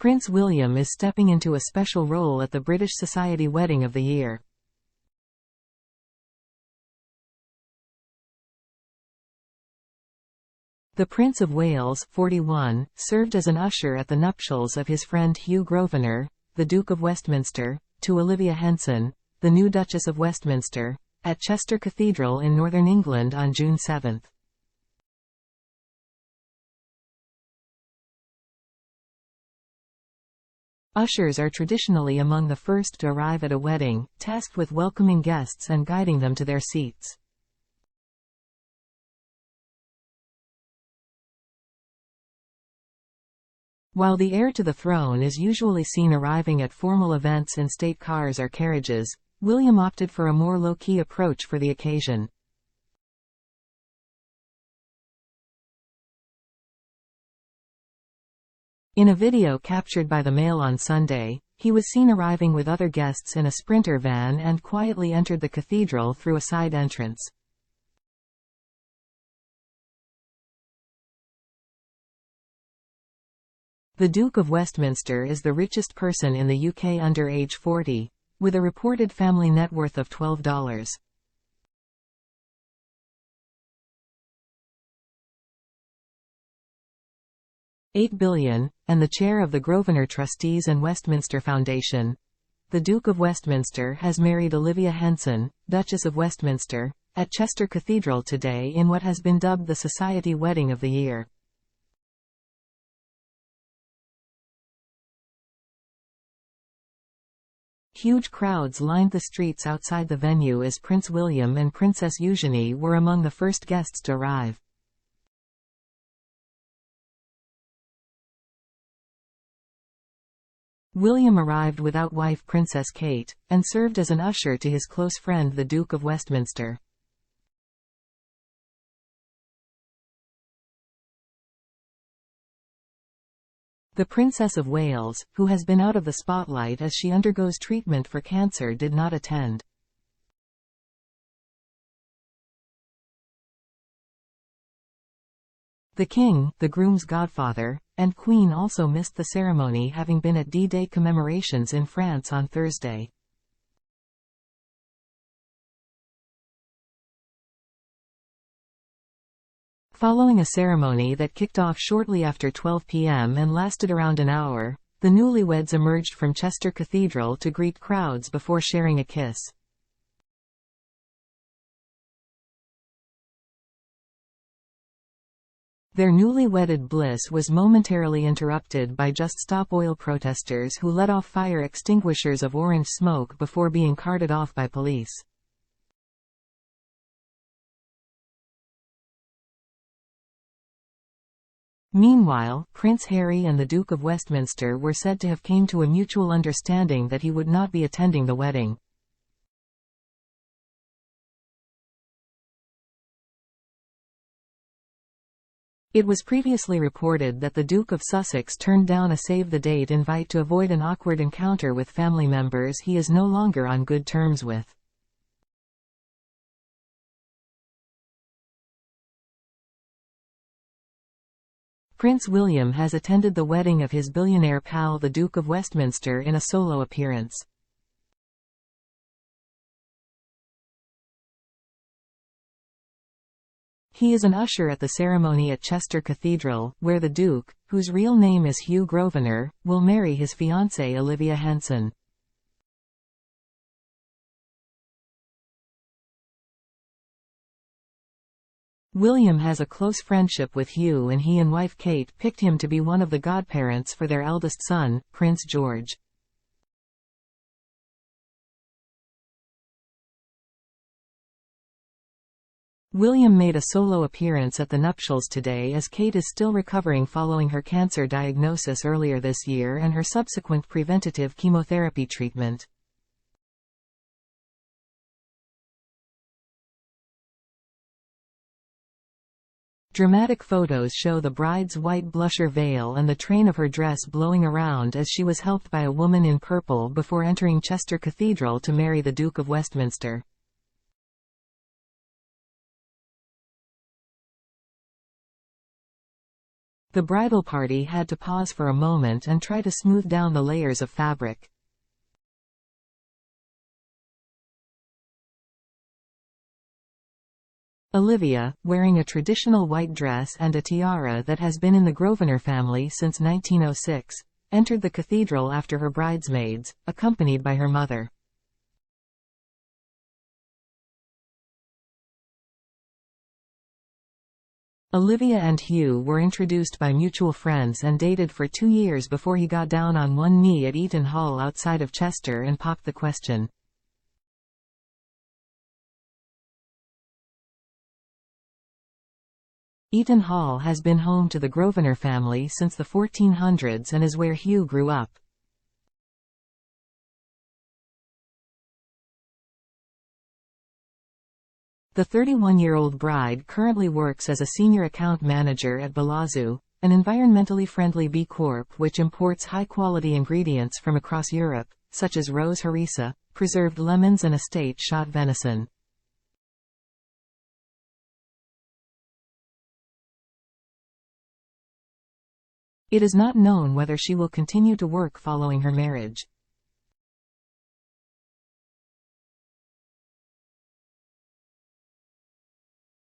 Prince William is stepping into a special role at the British Society Wedding of the Year. The Prince of Wales, 41, served as an usher at the nuptials of his friend Hugh Grosvenor, the Duke of Westminster, to Olivia Henson, the new Duchess of Westminster, at Chester Cathedral in northern England on June 7. Ushers are traditionally among the first to arrive at a wedding, tasked with welcoming guests and guiding them to their seats. While the heir to the throne is usually seen arriving at formal events in state cars or carriages, William opted for a more low-key approach for the occasion. In a video captured by the Mail on Sunday, he was seen arriving with other guests in a Sprinter van and quietly entered the cathedral through a side entrance. The Duke of Westminster is the richest person in the UK under age 40, with a reported family net worth of $12.8 billion, and the chair of the Grosvenor Trustees and Westminster Foundation. The Duke of Westminster has married Olivia Henson, Duchess of Westminster, at Chester Cathedral today in what has been dubbed the Society Wedding of the Year. Huge crowds lined the streets outside the venue as Prince William and Princess Eugenie were among the first guests to arrive. William arrived without wife Princess Kate, and served as an usher to his close friend the Duke of Westminster. The Princess of Wales, who has been out of the spotlight as she undergoes treatment for cancer, did not attend. The King, the groom's godfather, and Queen also missed the ceremony, having been at D-Day commemorations in France on Thursday. Following a ceremony that kicked off shortly after 12 p.m. and lasted around an hour, the newlyweds emerged from Chester Cathedral to greet crowds before sharing a kiss. Their newly wedded bliss was momentarily interrupted by Just Stop Oil protesters who let off fire extinguishers of orange smoke before being carted off by police. Meanwhile, Prince Harry and the Duke of Westminster were said to have come to a mutual understanding that he would not be attending the wedding. It was previously reported that the Duke of Sussex turned down a save-the-date invite to avoid an awkward encounter with family members he is no longer on good terms with. Prince William has attended the wedding of his billionaire pal the Duke of Westminster in a solo appearance. He is an usher at the ceremony at Chester Cathedral, where the Duke, whose real name is Hugh Grosvenor, will marry his fiancée Olivia Henson. William has a close friendship with Hugh, and he and wife Kate picked him to be one of the godparents for their eldest son, Prince George. William made a solo appearance at the nuptials today as Kate is still recovering following her cancer diagnosis earlier this year and her subsequent preventative chemotherapy treatment. Dramatic photos show the bride's white blusher veil and the train of her dress blowing around as she was helped by a woman in purple before entering Chester Cathedral to marry the Duke of Westminster. The bridal party had to pause for a moment and try to smooth down the layers of fabric. Olivia, wearing a traditional white dress and a tiara that has been in the Grosvenor family since 1906, entered the cathedral after her bridesmaids, accompanied by her mother. Olivia and Hugh were introduced by mutual friends and dated for 2 years before he got down on one knee at Eaton Hall outside of Chester and popped the question. Eaton Hall has been home to the Grosvenor family since the 1400s and is where Hugh grew up. The 31-year-old bride currently works as a senior account manager at Balazoo, an environmentally friendly B Corp which imports high-quality ingredients from across Europe, such as rose harissa, preserved lemons and estate-shot venison. It is not known whether she will continue to work following her marriage.